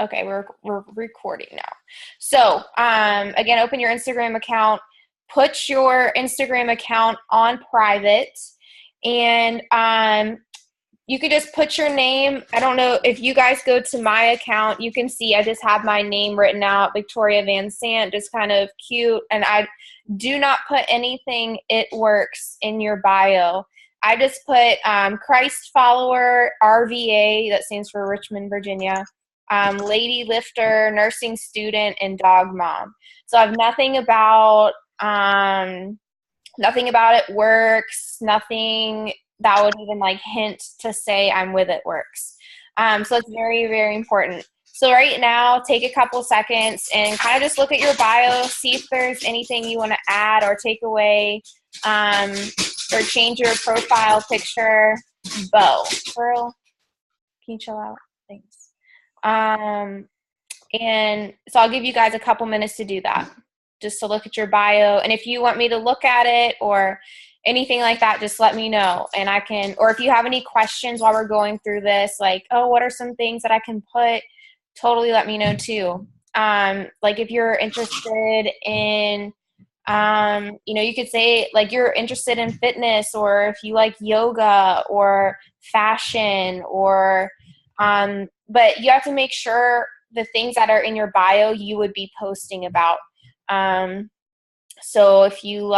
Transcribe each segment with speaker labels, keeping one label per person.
Speaker 1: Okay, we're recording now. So, again, open your Instagram account, put your Instagram account on private, and you could just put your name. I don't know if you guys go to my account, you can see I just have my name written out, Victoria VanSant, just kind of cute. And I do not put anything "it works" in your bio. I just put Christ follower, RVA, that stands for Richmond, Virginia, lady lifter, nursing student, and dog mom. So I have nothing about it works, nothing that would even like hint to say I'm with it works. So it's very, very important. So right now, take a couple seconds and kind of just look at your bio, see if there's anything you want to add or take away, or change your profile picture. Bo, girl, can you chill out? Thanks. And so I'll give you guys a couple minutes to do that, just to look at your bio. And if you want me to look at it or anything like that, just let me know. And I can, or if you have any questions while we're going through this, like, oh, what are some things that I can put? Totally let me know too. Like if you're interested in, you could say like you're interested in fitness, or if you like yoga or fashion, or, but you have to make sure the things that are in your bio you would be posting about. So if you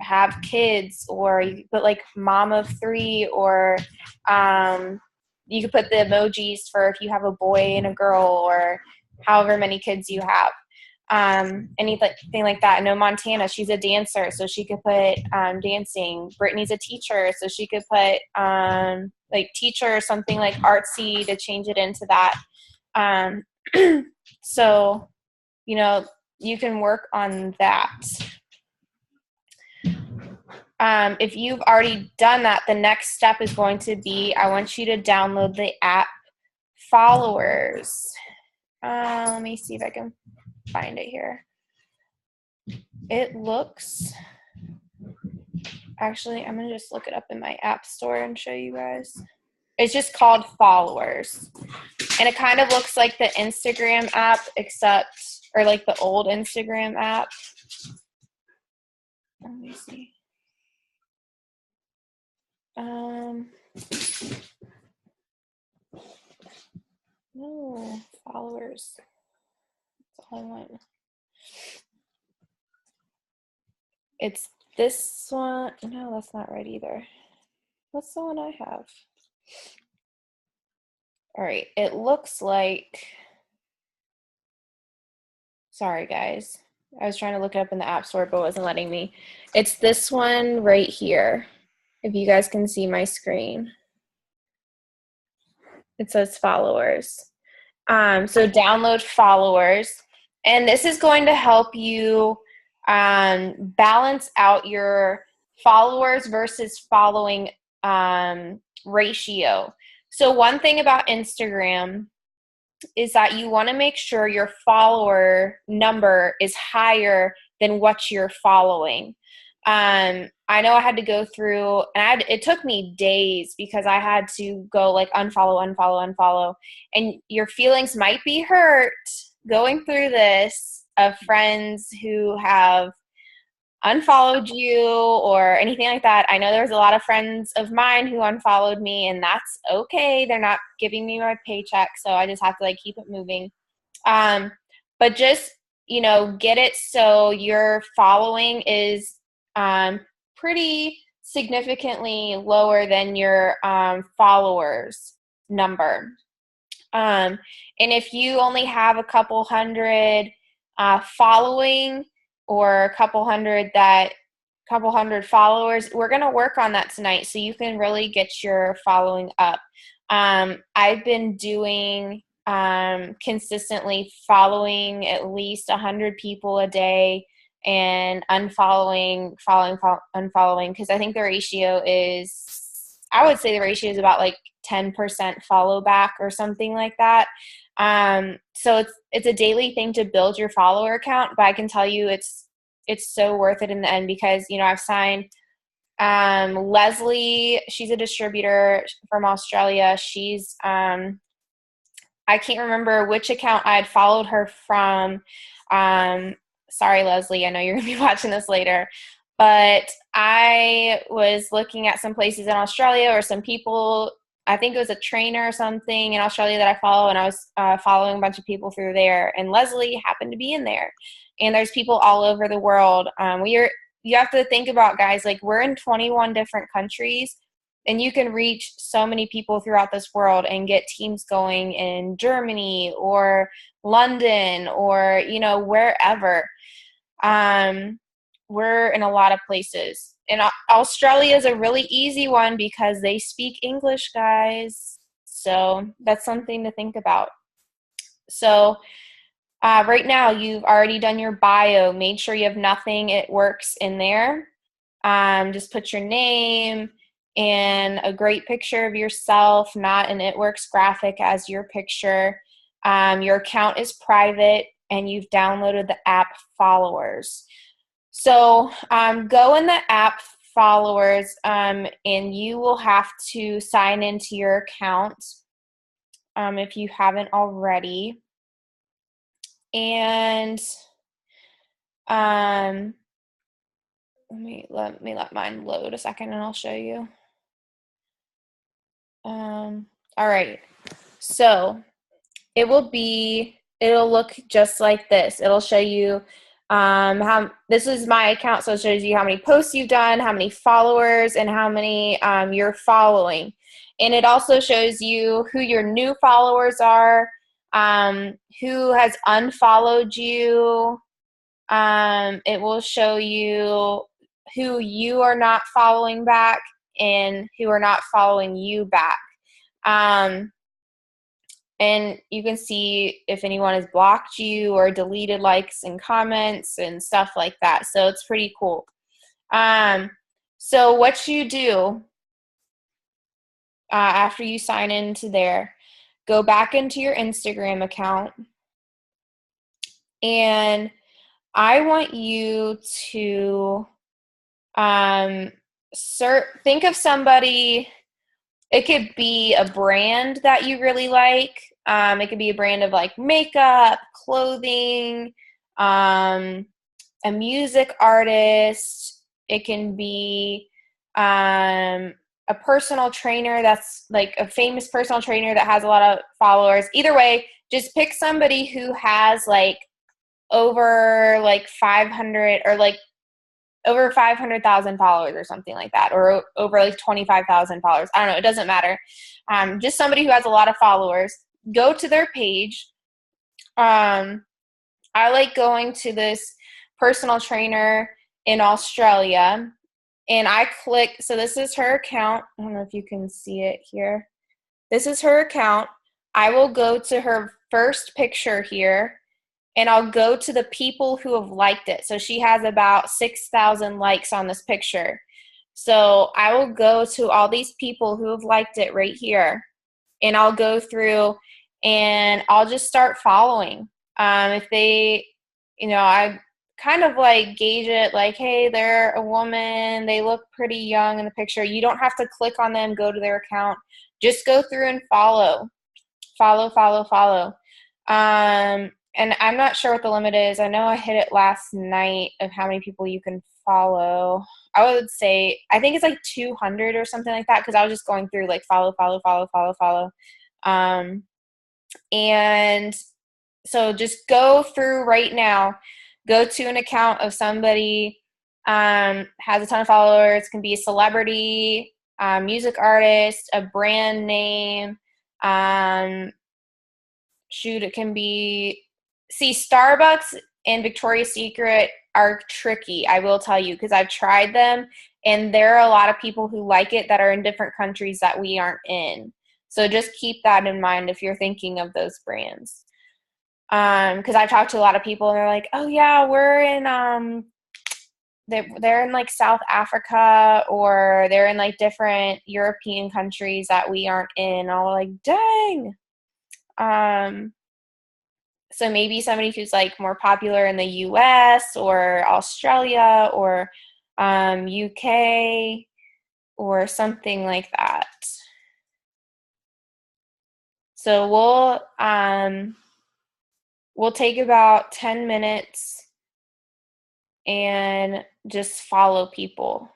Speaker 1: have kids, or you put like mom of 3, or you could put the emojis for if you have a boy and a girl, or however many kids you have. Anything like that. I know Montana, she's a dancer, so she could put dancing. Brittany's a teacher, so she could put like teacher or something like artsy to change it into that. So, you can work on that. If you've already done that, the next step is going to be, I want you to download the app Followers. Let me see if I can find it here. It looks, actually, I'm going to just look it up in my app store and show you guys. It's just called Followers. And it kind of looks like the Instagram app, or like the old Instagram app. Let me see. No, Followers. That's all I want. It's this one. No, that's not right either. What's the one I have? All right, it looks like, sorry guys, I was trying to look it up in the app store, but it wasn't letting me. It's this one right here, if you guys can see my screen. It says Followers. So download Followers, and this is going to help you balance out your followers versus following ratio. So one thing about Instagram is that you want to make sure your follower number is higher than what you're following. I know I had to go through, and it took me days because I had to go like unfollow. And your feelings might be hurt going through this of friends who have unfollowed you or anything like that. I know there's a lot of friends of mine who unfollowed me, and that's okay. They're not giving me my paycheck, so I just have to like keep it moving. But just, get it so your following is pretty significantly lower than your followers number. And if you only have a couple hundred following, or a couple hundred followers, we're going to work on that tonight so you can really get your following up. I've been doing consistently following at least 100 people a day, and unfollowing, unfollowing, because I think the ratio is, I would say the ratio is about like 10% follow back or something like that. So it's a daily thing to build your follower account, but I can tell you it's so worth it in the end, because, I've signed Leslie, she's a distributor from Australia. She's I can't remember which account I had followed her from. Sorry, Leslie, I know you're going to be watching this later. But I was looking at some places in Australia or some people, I think it was a trainer or something in Australia that I follow, and I was following a bunch of people through there, and Leslie happened to be in there. And there's people all over the world. You have to think about, guys, like we're in 21 different countries, and you can reach so many people throughout this world and get teams going in Germany or London or, wherever. We're in a lot of places. And Australia is a really easy one because they speak English, guys. So that's something to think about. So right now, you've already done your bio. Made sure you have nothing it works in there. Just put your name and a great picture of yourself, not an it works graphic as your picture. Your account is private, and you've downloaded the app Followers. So go in the app Followers, and you will have to sign into your account if you haven't already. And let me let mine load a second, and I'll show you. All right. So it'll look just like this. It'll show you how this is my account, so it shows you how many posts you've done, how many followers, and how many you're following. And it also shows you who your new followers are, who has unfollowed you. It will show you who you are not following back and who are not following you back. And you can see if anyone has blocked you or deleted likes and comments and stuff like that. So it's pretty cool. So what you do after you sign into there, go back into your Instagram account, and I want you to think of somebody. It could be a brand that you really like. It could be a brand of like makeup, clothing, a music artist. It can be a personal trainer that's like a famous personal trainer that has a lot of followers. Either way, just pick somebody who has like over like 500 or like over 500,000 followers or something like that, or over like 25,000 followers. I don't know. It doesn't matter. Just somebody who has a lot of followers. Go to their page. I like going to this personal trainer in Australia, and I click. So this is her account. I don't know if you can see it here. This is her account. I will go to her first picture here, and I'll go to the people who have liked it. So she has about 6,000 likes on this picture. So I will go to all these people who have liked it right here, and I'll go through and I'll just start following. If they, I kind of like gauge it like, hey, they're a woman, they look pretty young in the picture. You don't have to click on them, go to their account. Just go through and follow. And I'm not sure what the limit is. I know I hit it last night of how many people you can follow. I would say, I think it's like 200 or something like that, because I was just going through like follow. And so just go through right now. Go to an account of somebody has a ton of followers. It can be a celebrity, music artist, a brand name. It can be... See, Starbucks and Victoria's Secret are tricky, I will tell you, because I've tried them, and there are a lot of people who like it that are in different countries that we aren't in. So just keep that in mind if you're thinking of those brands. Because I've talked to a lot of people, and they're like, oh yeah, we're in they're in like South Africa, or they're in like different European countries that we aren't in. I'm like, dang. So maybe somebody who's like more popular in the US or Australia or UK or something like that. So we'll take about 10 minutes and just follow people.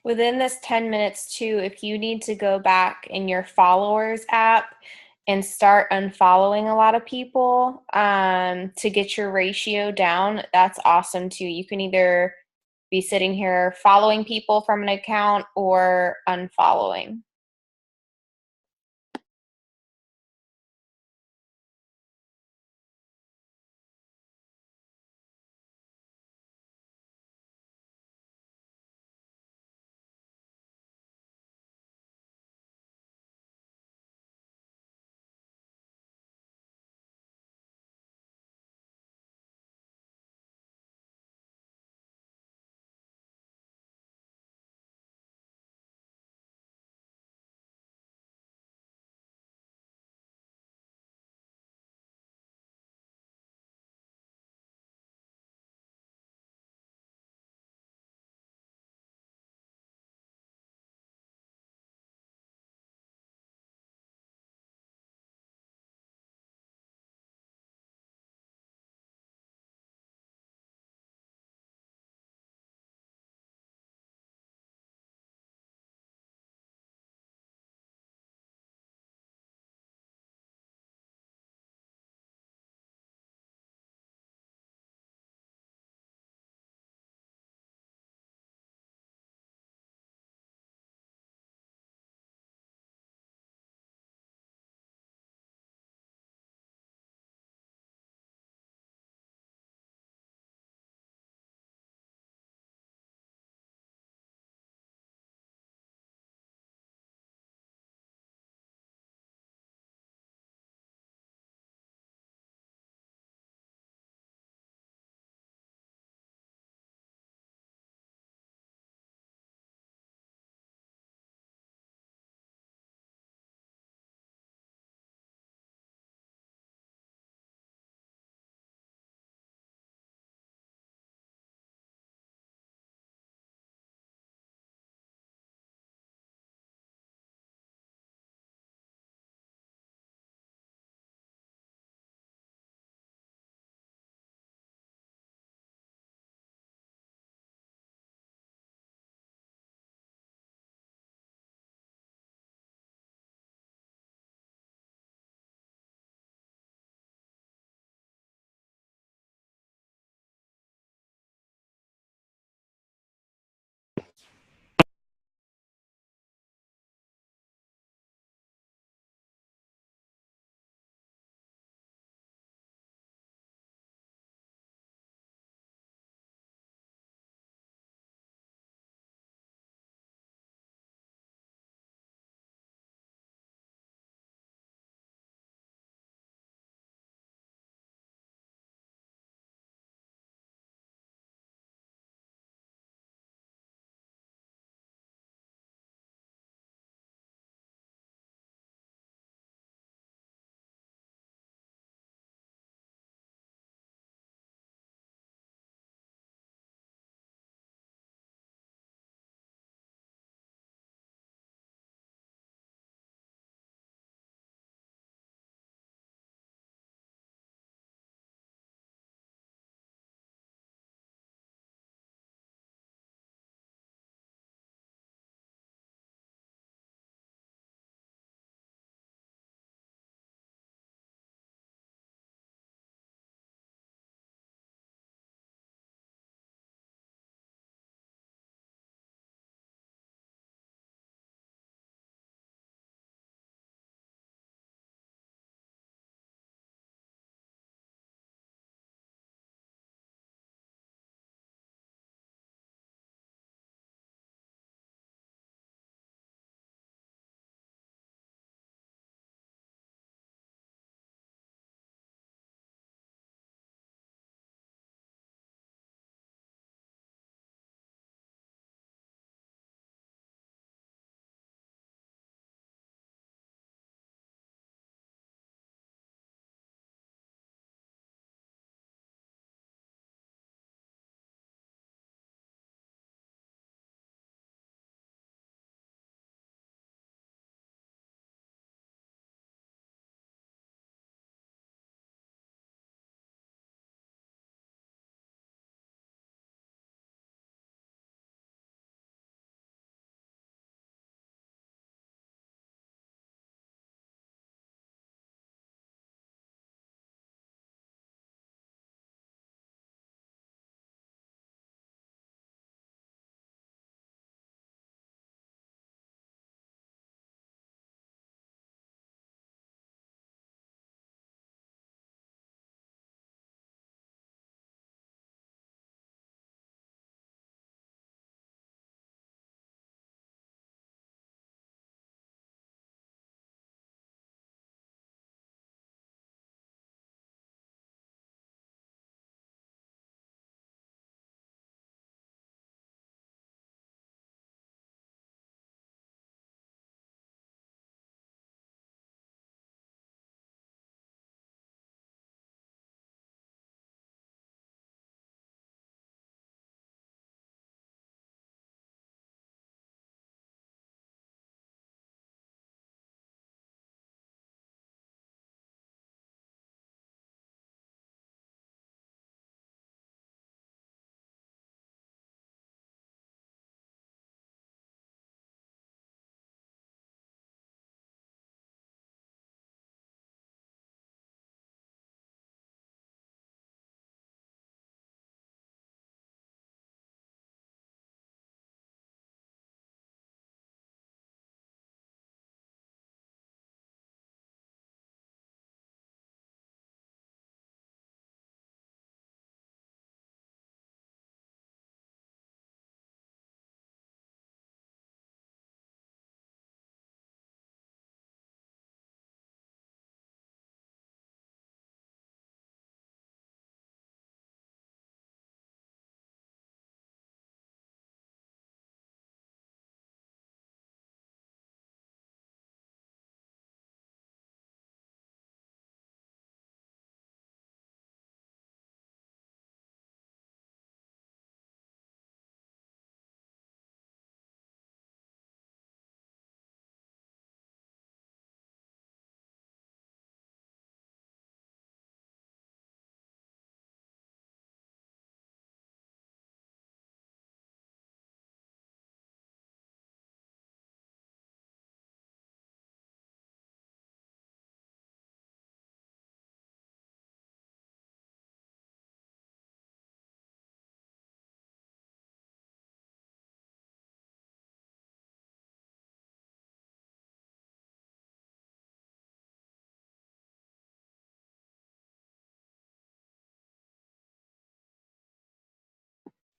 Speaker 1: Within this 10 minutes too, if you need to go back in your followers app and start unfollowing a lot of people to get your ratio down, that's awesome too. You can either be sitting here following people from an account or unfollowing.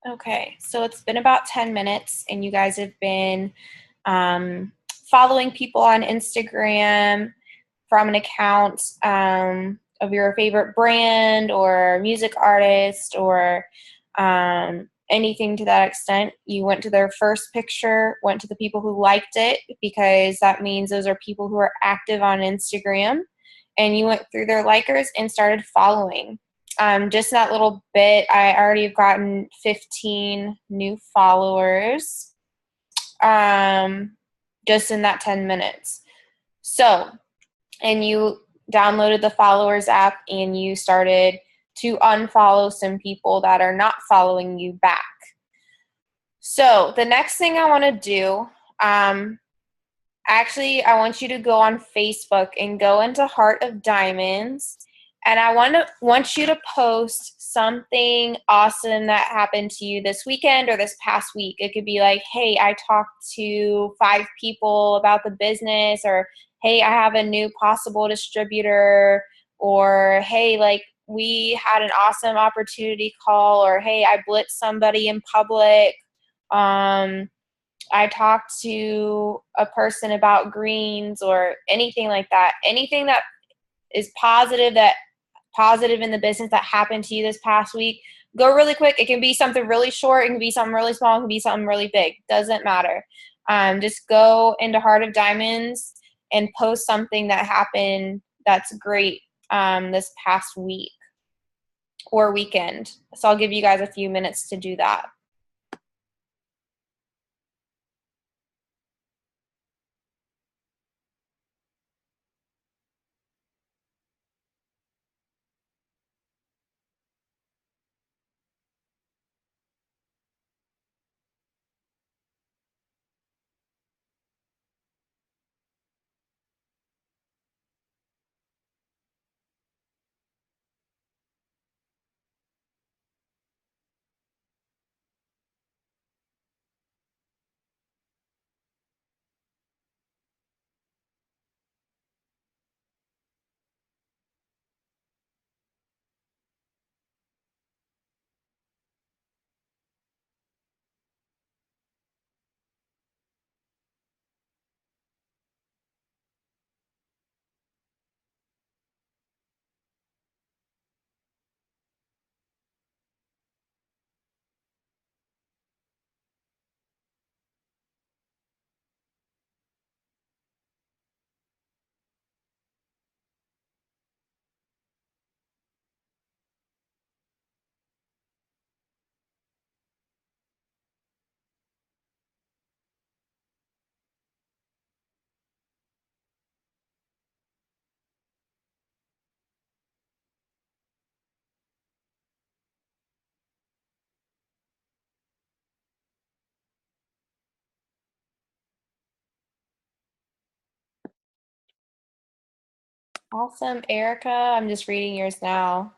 Speaker 1: Okay, so it's been about 10 minutes and you guys have been following people on Instagram from an account of your favorite brand or music artist or anything to that extent. You went to their first picture, went to the people who liked it, because that means those are people who are active on Instagram, and you went through their likers and started following. Just that little bit, I already have gotten 15 new followers just in that 10 minutes. So, and you downloaded the followers app and you started to unfollow some people that are not following you back. So the next thing I want to do, actually, I want you to go on Facebook and go into Heart of Diamonds, and I want you to post something awesome that happened to you this weekend or this past week. It could be like, hey, I talked to 5 people about the business, or hey, I have a new possible distributor, or hey, like we had an awesome opportunity call, or hey, I blitzed somebody in public. I talked to a person about greens, or anything like that. Anything that is positive in the business that happened to you this past week. Go really quick. It can be something really short. It can be something really small. It can be something really big. Doesn't matter. Just go into Heart of Diamonds and post something that happened that's great this past week or weekend. So I'll give you guys a few minutes to do that. Awesome, Erica. I'm just reading yours now.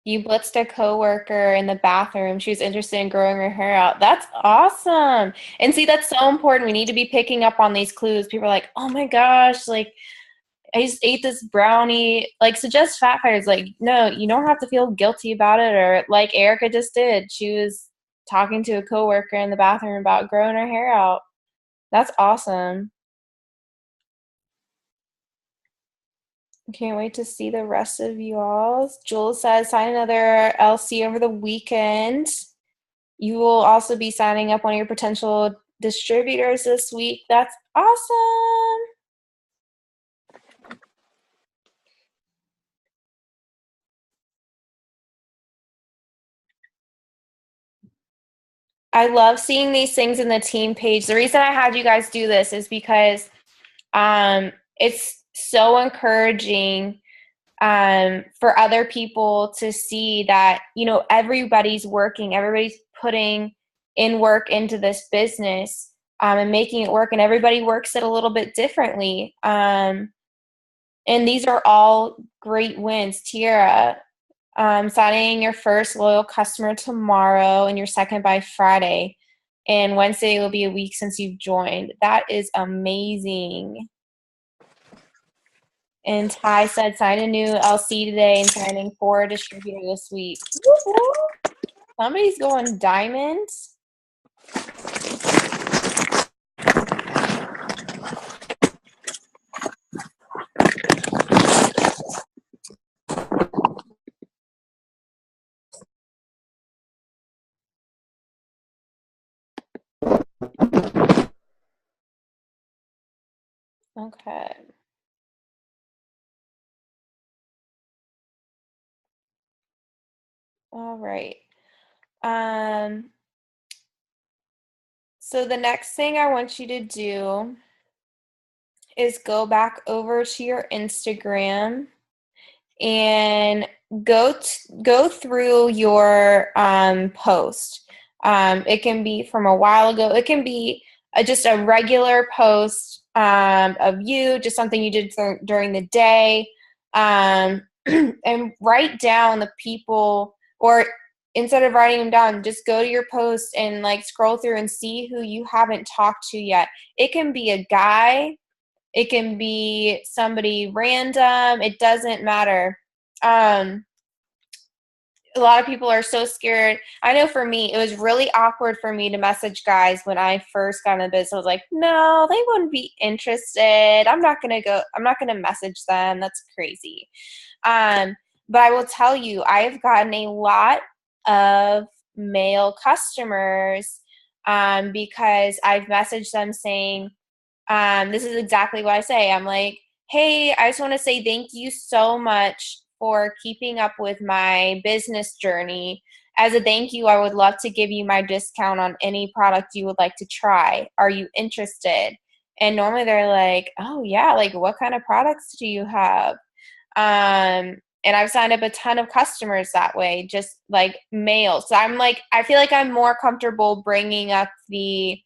Speaker 1: You blitzed a coworker in the bathroom. She was interested in growing her hair out. That's awesome. And see, that's so important. We need to be picking up on these clues. People are like, oh my gosh, like I just ate this brownie. Like, suggest fat fighters. Like, no, you don't have to feel guilty about it. Or like Erica just did. She was talking to a coworker in the bathroom about growing her hair out. That's awesome. Can't wait to see the rest of you all. Jules says, sign another LC over the weekend. You will also be signing up one of your potential distributors this week. That's awesome. I love seeing these things in the team page. The reason I had you guys do this is because it's so encouraging for other people to see that, you know, everybody's working, everybody's putting in work into this business and making it work, and everybody works it a little bit differently. And these are all great wins. Tiara, signing your first loyal customer tomorrow and your second by Friday. And Wednesday will be a week since you've joined. That is amazing. And Ty said, sign a new LC today and signing for a distributor this week. Woo-hoo. Somebody's going diamonds. Okay. All right. Um, so the next thing I want you to do is go back over to your Instagram and go through your post. It can be from a while ago. It can be just a regular post of you, just something you did during the day, and write down the people, or instead of writing them down, just go to your post and like scroll through and see who you haven't talked to yet. It can be a guy, it can be somebody random, it doesn't matter. A lot of people are so scared. I know for me, it was really awkward for me to message guys when I first got in the business. I was like, no, they wouldn't be interested. I'm not going to message them. That's crazy. But I will tell you, I have gotten a lot of male customers because I've messaged them saying, this is exactly what I say. I'm like, hey, I just want to say thank you so much for keeping up with my business journey. As a thank you, I would love to give you my discount on any product you would like to try. Are you interested? And normally they're like, oh, yeah, like what kind of products do you have? And I've signed up a ton of customers that way, just like male. So I'm like, I feel like I'm more comfortable bringing up the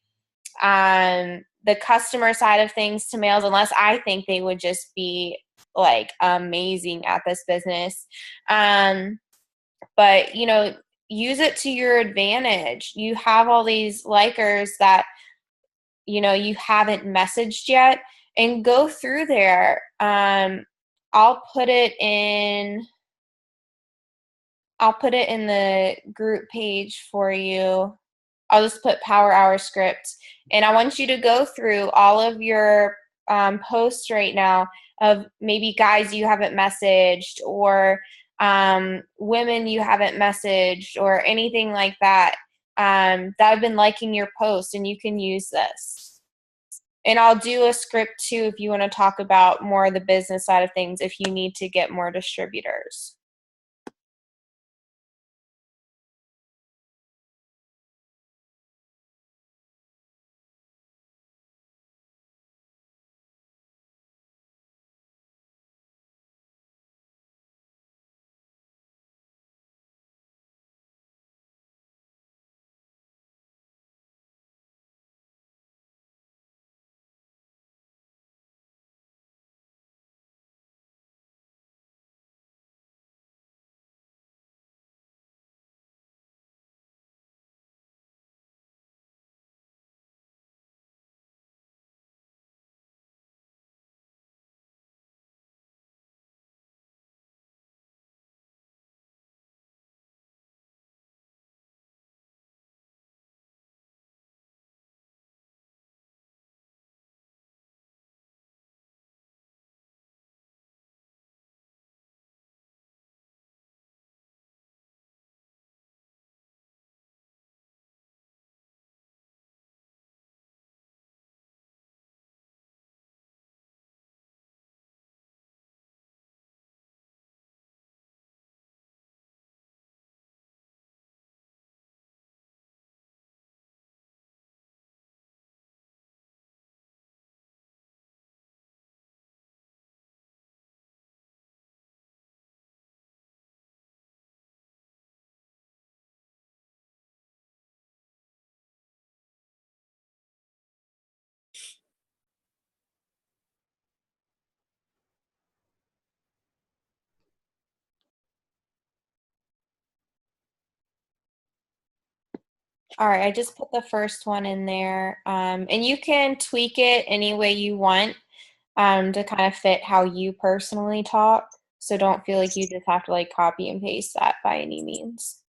Speaker 1: customer side of things to males, unless I think they would just be like amazing at this business. But you know, use it to your advantage. You have all these likers that you know you haven't messaged yet, and go through there. I'll put it in I'll put it in the group page for you. I'll just put Power Hour script. And I want you to go through all of your posts right now of maybe guys you haven't messaged, or women you haven't messaged, or anything like that, that have been liking your post, and you can use this. And I'll do a script too if you want to talk about more of the business side of things, if you need to get more distributors. All right, I just put the first one in there. And you can tweak it any way you want, to kind of fit how you personally talk. So don't feel like you just have to like copy and paste that by any means.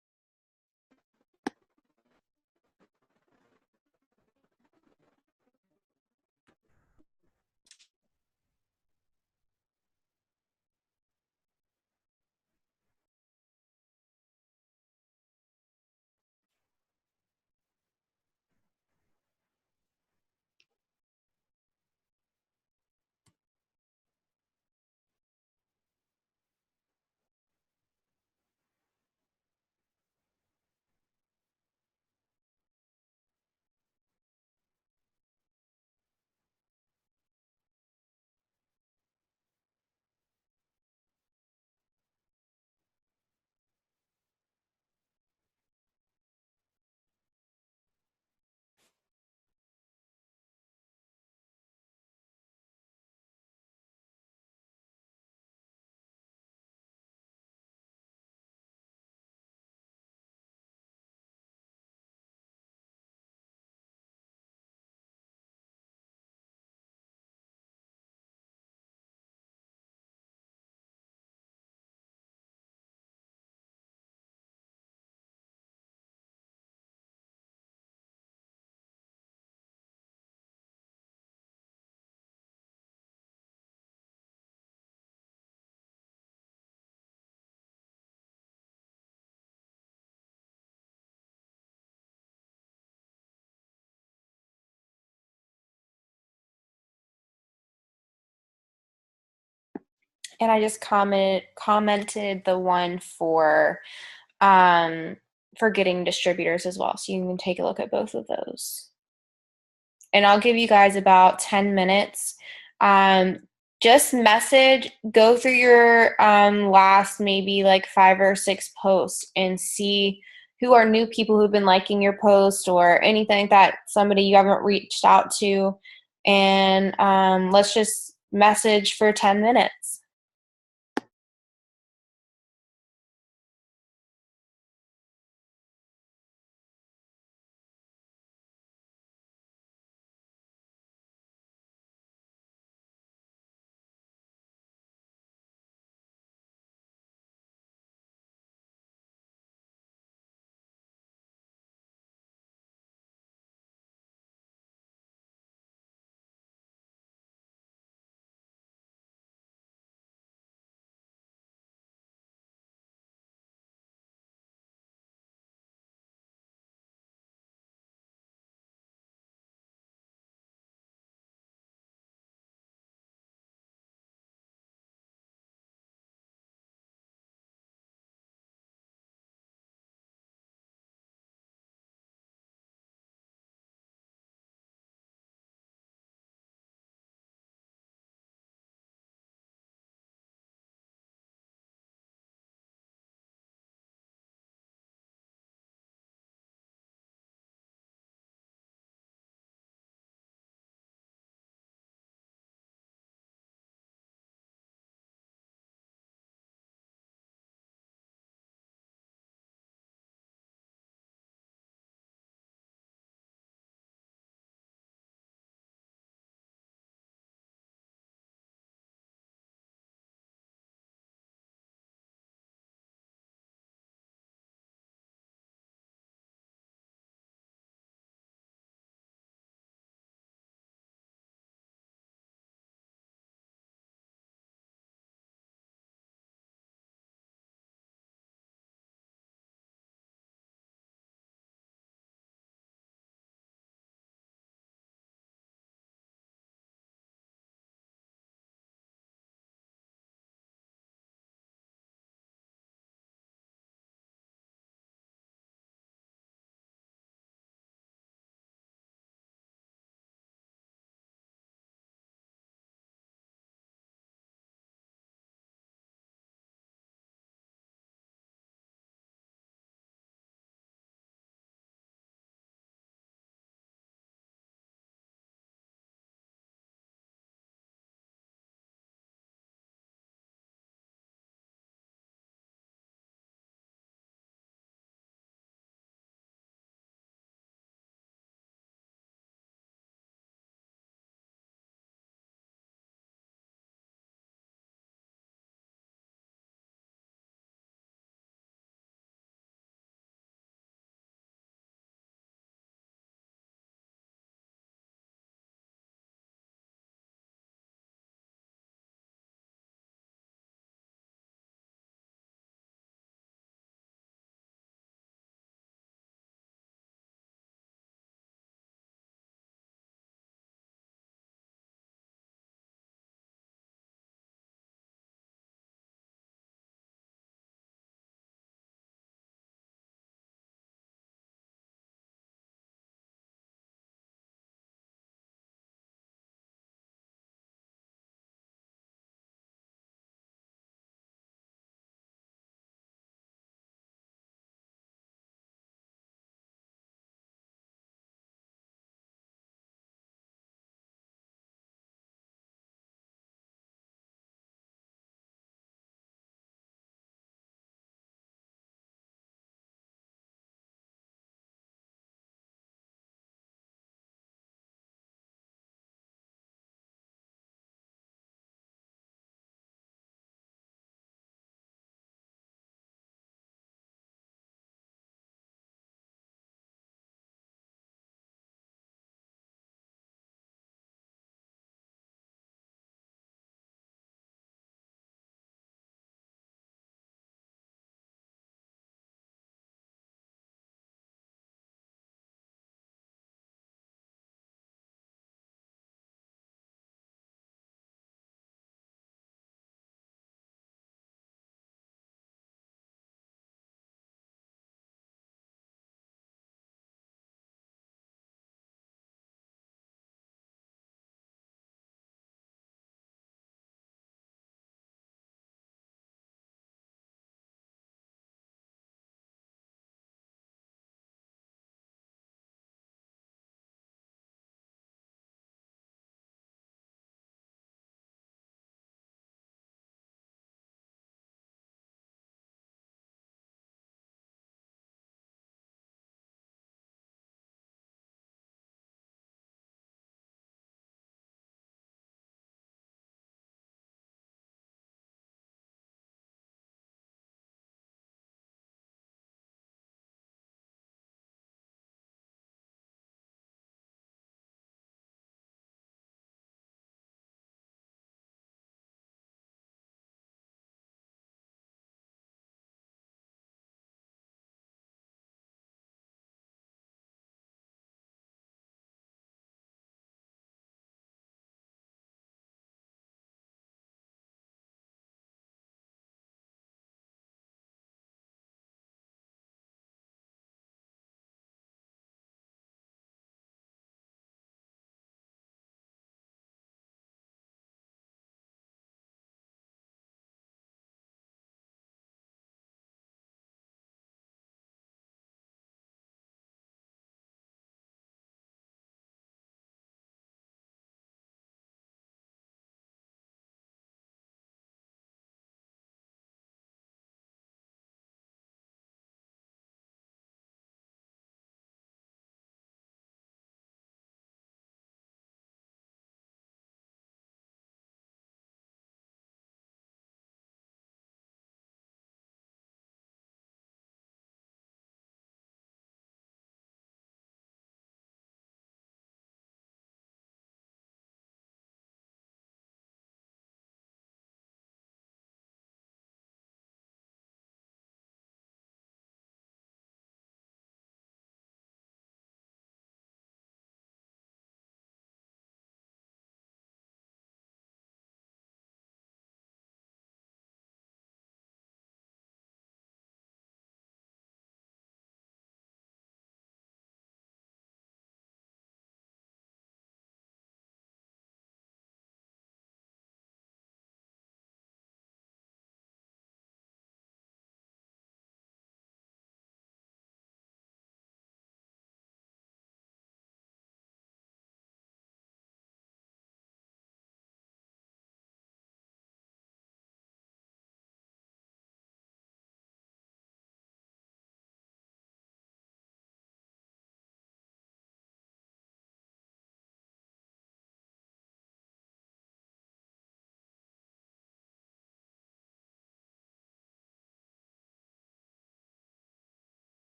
Speaker 1: And I just commented the one um, for getting distributors as well. So you can take a look at both of those. And I'll give you guys about 10 minutes. Um, just message, go through your last maybe like 5 or 6 posts and see who are new people who've been liking your post or anything like that, somebody you haven't reached out to. And let's just message for 10 minutes.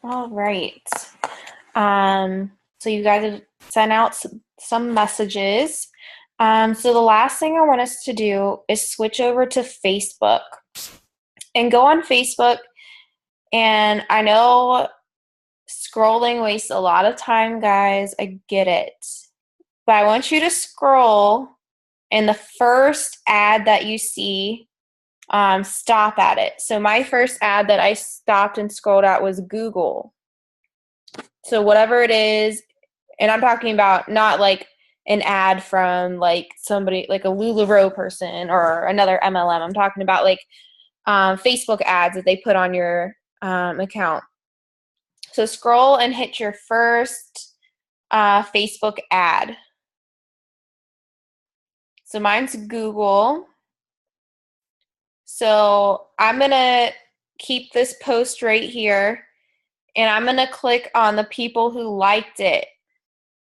Speaker 1: All right. So you guys have sent out some messages. So the last thing I want us to do is switch over to Facebook and go on Facebook. And I know scrolling wastes a lot of time, guys. I get it. But I want you to scroll, and the first ad that you see, stop at it. So my first ad that I stopped and scrolled at was Google. So whatever it is, and I'm talking about not like an ad from like somebody like a LuLaRoe person or another MLM. I'm talking about like Facebook ads that they put on your account. So scroll and hit your first Facebook ad. So mine's Google. So I'm going to keep this post right here, and I'm going to click on the people who liked it.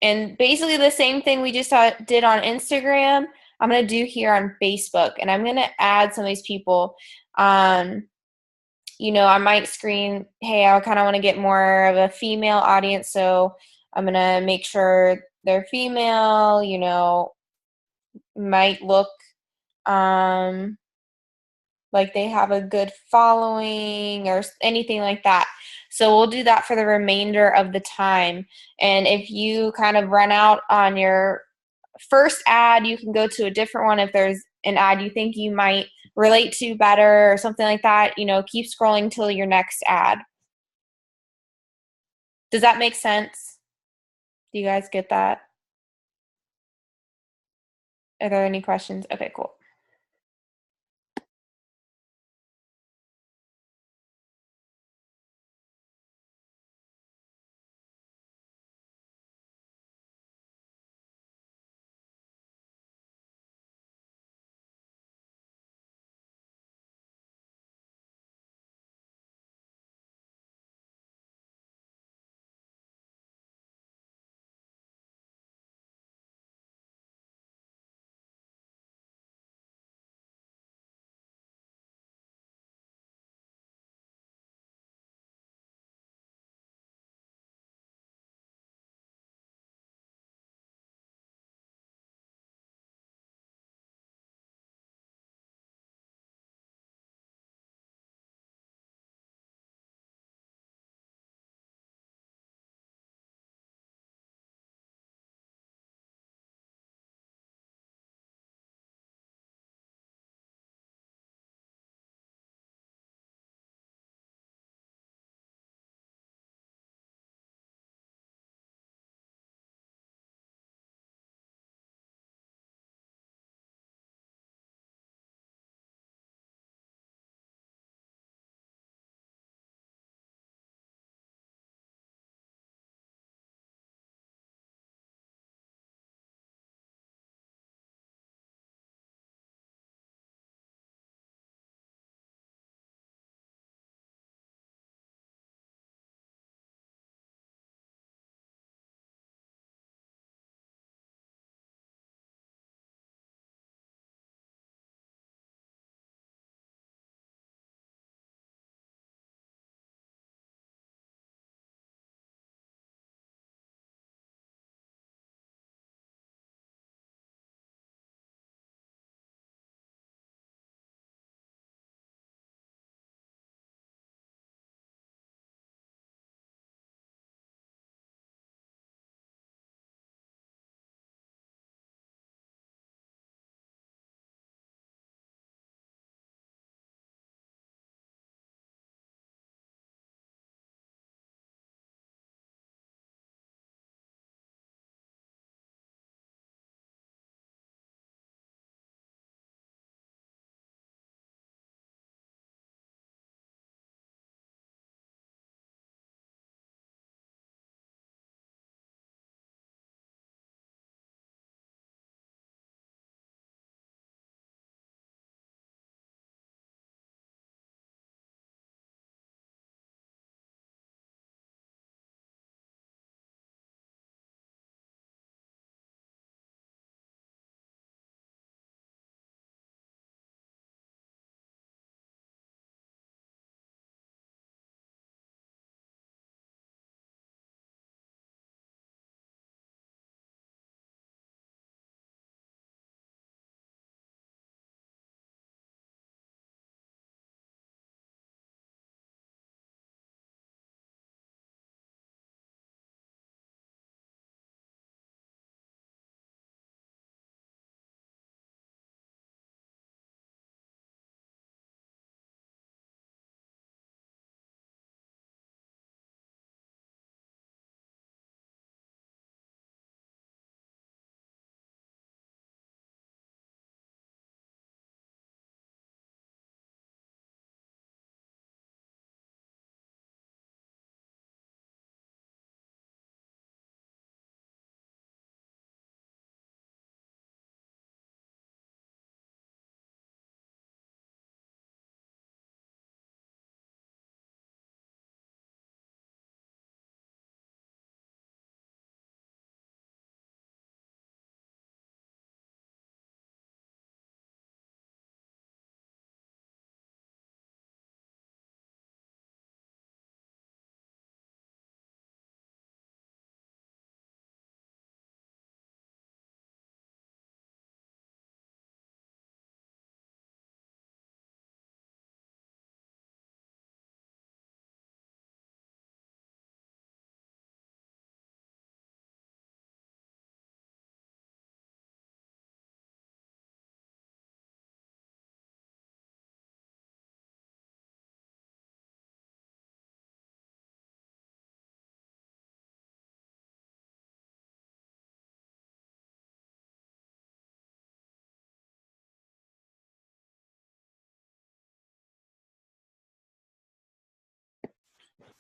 Speaker 1: And basically the same thing we just did on Instagram, I'm going to do here on Facebook. And I'm going to add some of these people. You know, I might screen, hey, I kind of want to get more of a female audience, so I'm going to make sure they're female, you know, might look like they have a good following or anything like that. So we'll do that for the remainder of the time. And if you kind of run out on your first ad, you can go to a different one if there's an ad you think you might relate to better or something like that. You know, keep scrolling till your next ad. Does that make sense? Do you guys get that? Are there any questions? Okay, cool.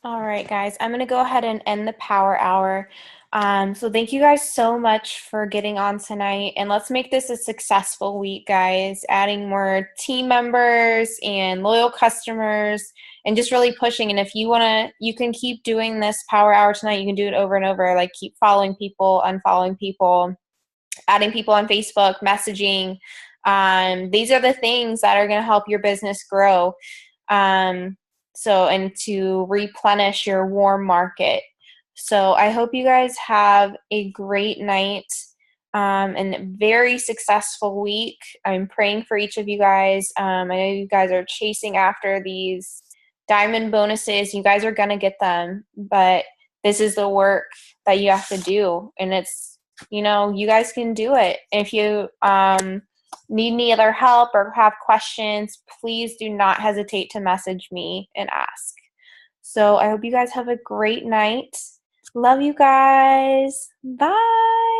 Speaker 1: All right, guys, I'm going to go ahead and end the power hour. So thank you guys so much for getting on tonight, and let's make this a successful week, guys, adding more team members and loyal customers and just really pushing. And if you want to, you can keep doing this power hour tonight. You can do it over and over, like keep following people, unfollowing people, adding people on Facebook, messaging. These are the things that are going to help your business grow. Um, and to replenish your warm market. So I hope you guys have a great night and a very successful week. I'm praying for each of you guys. I know you guys are chasing after these diamond bonuses. You guys are going to get them, but this is the work that you have to do. And it's, you guys can do it. If you need any other help or have questions, please do not hesitate to message me and ask. So I hope you guys have a great night. Love you guys. Bye.